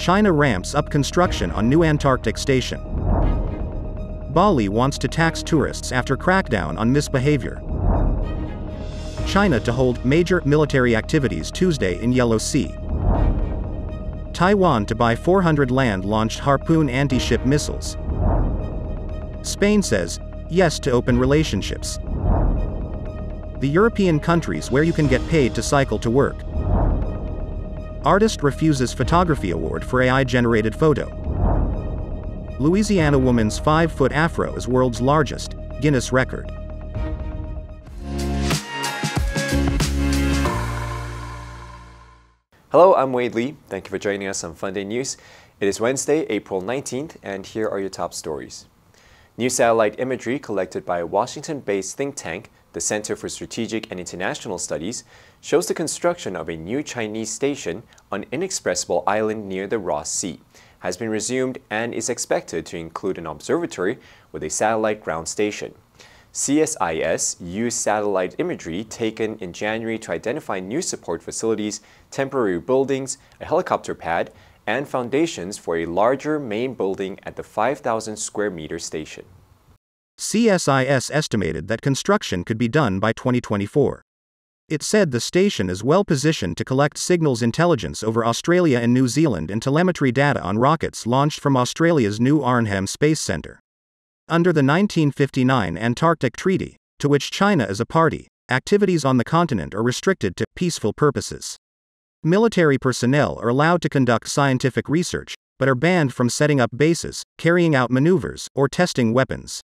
China ramps up construction on new Antarctic station. Bali wants to tax tourists after crackdown on misbehavior. China to hold major military activities Tuesday in Yellow Sea. Taiwan to buy 400 land-launched Harpoon anti-ship missiles. Spain says yes to open relationships. The European countries where you can get paid to cycle to work. Artist refuses photography award for AI-generated photo. Louisiana woman's 5-foot afro is world's largest, Guinness record. Hello, I'm Wade Lee. Thank you for joining us on Funday News. It is Wednesday, April 19th, and here are your top stories. New satellite imagery collected by a Washington-based think tank, the Center for Strategic and International Studies, shows the construction of a new Chinese station on inaccessible island near the Ross Sea has been resumed and is expected to include an observatory with a satellite ground station. CSIS used satellite imagery taken in January to identify new support facilities, temporary buildings, a helicopter pad, and foundations for a larger main building at the 5,000 square meter station. CSIS estimated that construction could be done by 2024. It said the station is well positioned to collect signals intelligence over Australia and New Zealand and telemetry data on rockets launched from Australia's new Arnhem Space Centre. Under the 1959 Antarctic Treaty, to which China is a party, activities on the continent are restricted to peaceful purposes. Military personnel are allowed to conduct scientific research, but are banned from setting up bases, carrying out maneuvers, or testing weapons.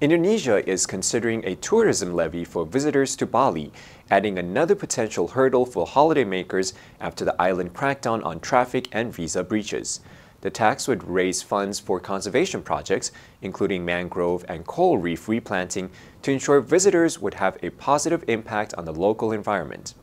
Indonesia is considering a tourism levy for visitors to Bali, adding another potential hurdle for holidaymakers after the island crackdown on traffic and visa breaches. The tax would raise funds for conservation projects, including mangrove and coral reef replanting, to ensure visitors would have a positive impact on the local environment.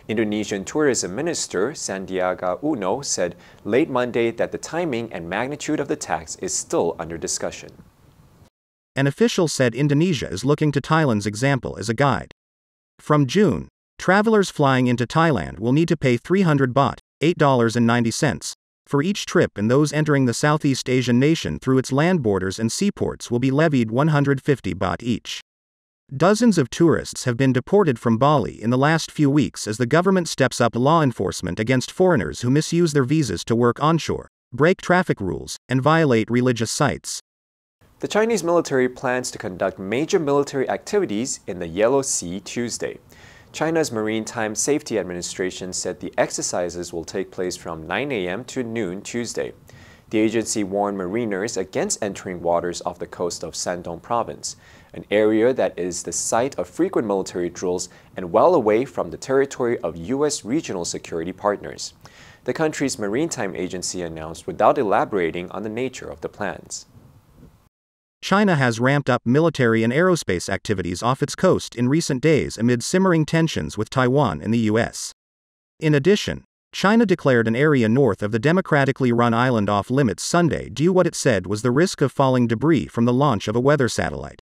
Indonesian Tourism Minister Sandiaga Uno said late Monday that the timing and magnitude of the tax is still under discussion. An official said Indonesia is looking to Thailand's example as a guide. From June, travelers flying into Thailand will need to pay 300 baht, $8.90, for each trip, and those entering the Southeast Asian nation through its land borders and seaports will be levied 150 baht each. Dozens of tourists have been deported from Bali in the last few weeks as the government steps up law enforcement against foreigners who misuse their visas to work onshore, break traffic rules, and violate religious sites. The Chinese military plans to conduct major military activities in the Yellow Sea Tuesday. China's Maritime Safety Administration said the exercises will take place from 9 a.m. to noon Tuesday. The agency warned mariners against entering waters off the coast of Shandong province, an area that is the site of frequent military drills and well away from the territory of U.S. regional security partners. The country's maritime agency announced without elaborating on the nature of the plans. China has ramped up military and aerospace activities off its coast in recent days amid simmering tensions with Taiwan and the U.S. In addition, China declared an area north of the democratically run island off limits Sunday due to what it said was the risk of falling debris from the launch of a weather satellite.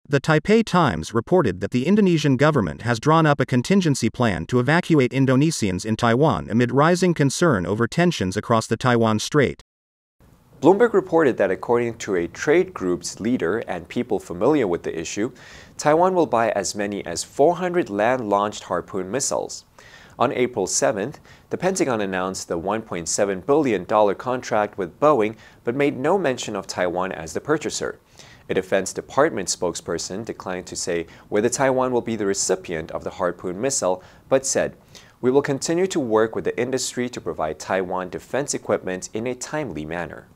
The Taipei Times reported that the Indonesian government has drawn up a contingency plan to evacuate Indonesians in Taiwan amid rising concern over tensions across the Taiwan Strait. Bloomberg reported that according to a trade group's leader and people familiar with the issue, Taiwan will buy as many as 400 land-launched Harpoon missiles. On April 7th, the Pentagon announced the $1.7 billion contract with Boeing but made no mention of Taiwan as the purchaser. A Defense Department spokesperson declined to say whether Taiwan will be the recipient of the Harpoon missile, but said, "We will continue to work with the industry to provide Taiwan defense equipment in a timely manner."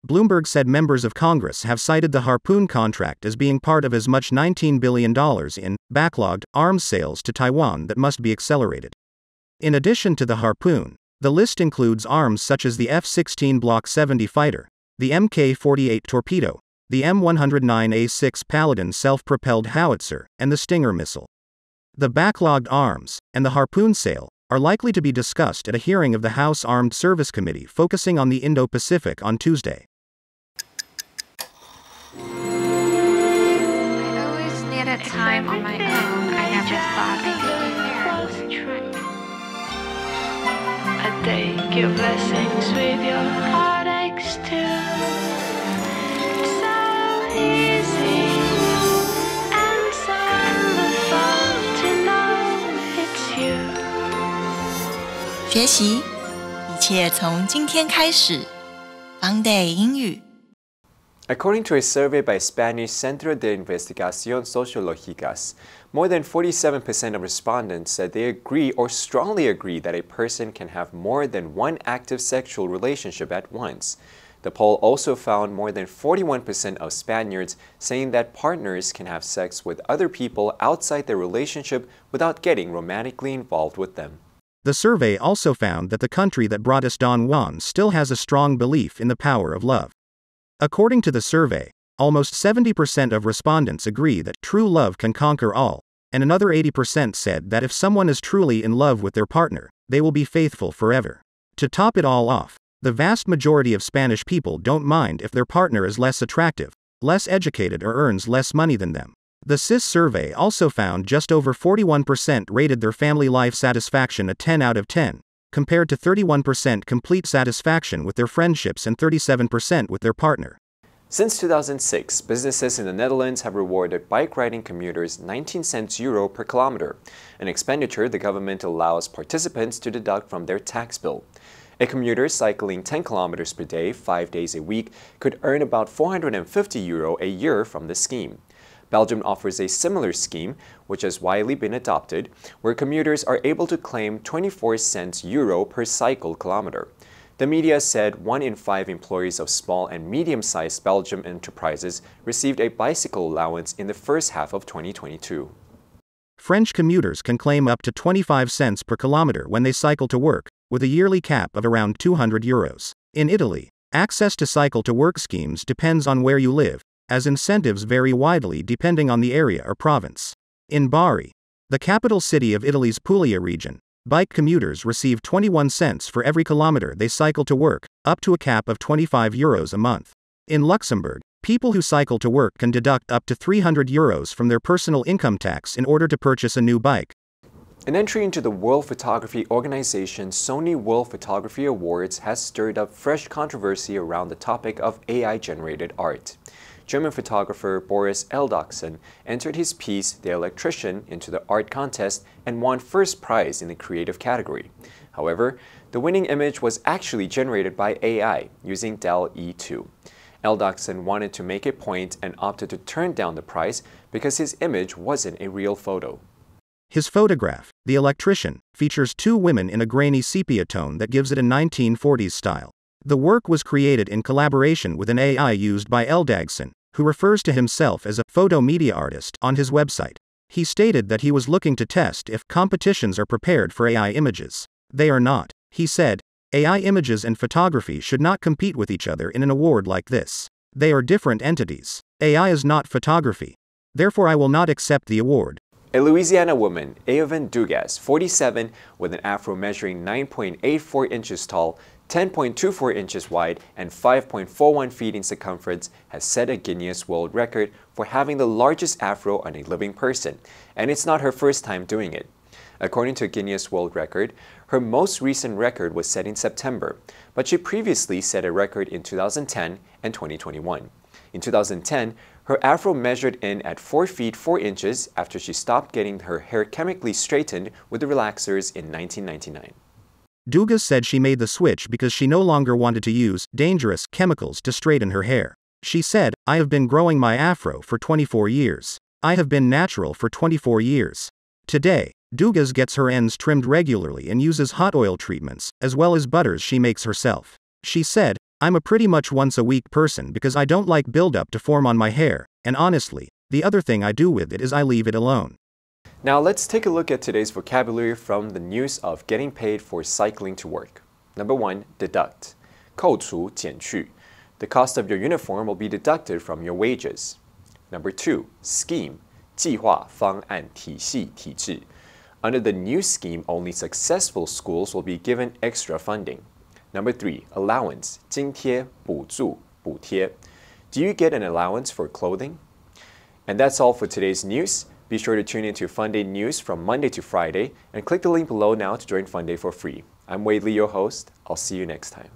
Bloomberg said members of Congress have cited the Harpoon contract as being part of as much $19 billion in backlogged arms sales to Taiwan that must be accelerated. In addition to the Harpoon, the list includes arms such as the F-16 Block 70 fighter, the Mk-48 torpedo, the M109A6 Paladin self-propelled howitzer, and the Stinger missile. The backlogged arms, and the Harpoon sale, are likely to be discussed at a hearing of the House Armed Service Committee focusing on the Indo-Pacific on Tuesday. Time on my own, I never thought I could do that. take your blessings with your heartaches too. It's so easy and so wonderful to know it's you. 学习，一切从今天开始。Funday 英语。According to a survey by Spanish Centro de Investigación Sociológicas, more than 47% of respondents said they agree or strongly agree that a person can have more than one active sexual relationship at once. The poll also found more than 41% of Spaniards saying that partners can have sex with other people outside their relationship without getting romantically involved with them. The survey also found that the country that brought us Don Juan still has a strong belief in the power of love. According to the survey, almost 70% of respondents agree that true love can conquer all, and another 80% said that if someone is truly in love with their partner, they will be faithful forever. To top it all off, the vast majority of Spanish people don't mind if their partner is less attractive, less educated, or earns less money than them. The CIS survey also found just over 41% rated their family life satisfaction a 10 out of 10, compared to 31% complete satisfaction with their friendships and 37% with their partner. Since 2006, businesses in the Netherlands have rewarded bike riding commuters 19 cents euro per kilometer, an expenditure the government allows participants to deduct from their tax bill. A commuter cycling 10 kilometers per day, 5 days a week, could earn about 450 euro a year from the scheme. Belgium offers a similar scheme, which has widely been adopted, where commuters are able to claim 24 cents euro per cycle kilometer. The media said 1 in 5 employees of small and medium-sized Belgium enterprises received a bicycle allowance in the first half of 2022. French commuters can claim up to 25 cents per kilometer when they cycle to work, with a yearly cap of around 200 euros. In Italy, access to cycle-to-work schemes depends on where you live, as incentives vary widely depending on the area or province. In Bari, the capital city of Italy's Puglia region, bike commuters receive 21 cents for every kilometer they cycle to work, up to a cap of 25 euros a month. In Luxembourg, people who cycle to work can deduct up to 300 euros from their personal income tax in order to purchase a new bike. An entry into the World Photography Organization Sony World Photography Awards has stirred up fresh controversy around the topic of AI-generated art. German photographer Boris Eldachsen entered his piece, The Electrician, into the art contest and won first prize in the creative category. However, the winning image was actually generated by AI using DALL-E 2. Eldachsen wanted to make a point and opted to turn down the prize because his image wasn't a real photo. His photograph, The Electrician, features 2 women in a grainy sepia tone that gives it a 1940s style. The work was created in collaboration with an AI used by Eldachsen, who refers to himself as a photo media artist on his website. He stated that he was looking to test if competitions are prepared for AI images. They are not. He said, AI images and photography should not compete with each other in an award like this. They are different entities. AI is not photography. Therefore, I will not accept the award. A Louisiana woman, Eovan Dugas, 47, with an afro measuring 9.84 inches tall, 10.24 inches wide, and 5.41 feet in circumference, has set a Guinness World Record for having the largest afro on a living person, and it's not her first time doing it. According to Guinness World Record, her most recent record was set in September, but she previously set a record in 2010 and 2021. In 2010, her afro measured in at 4 feet 4 inches after she stopped getting her hair chemically straightened with the relaxers in 1999. Dugas said she made the switch because she no longer wanted to use dangerous chemicals to straighten her hair. She said, I have been growing my afro for 24 years. I have been natural for 24 years. Today, Dugas gets her ends trimmed regularly and uses hot oil treatments, as well as butters she makes herself. She said, I'm a pretty much once a week person because I don't like buildup to form on my hair, and honestly, the other thing I do with it is I leave it alone. Now let's take a look at today's vocabulary from the news of getting paid for cycling to work. Number 1, deduct. 扣除减去. The cost of your uniform will be deducted from your wages. Number 2, scheme. 计划、方案、体系、体制. Under the new scheme, only successful schools will be given extra funding. Number 3, allowance. 津贴、补助、补贴. Do you get an allowance for clothing? And that's all for today's news. Be sure to tune in to Funday News from Monday to Friday and click the link below now to join Funday for free. I'm Wade Lee, your host. I'll see you next time.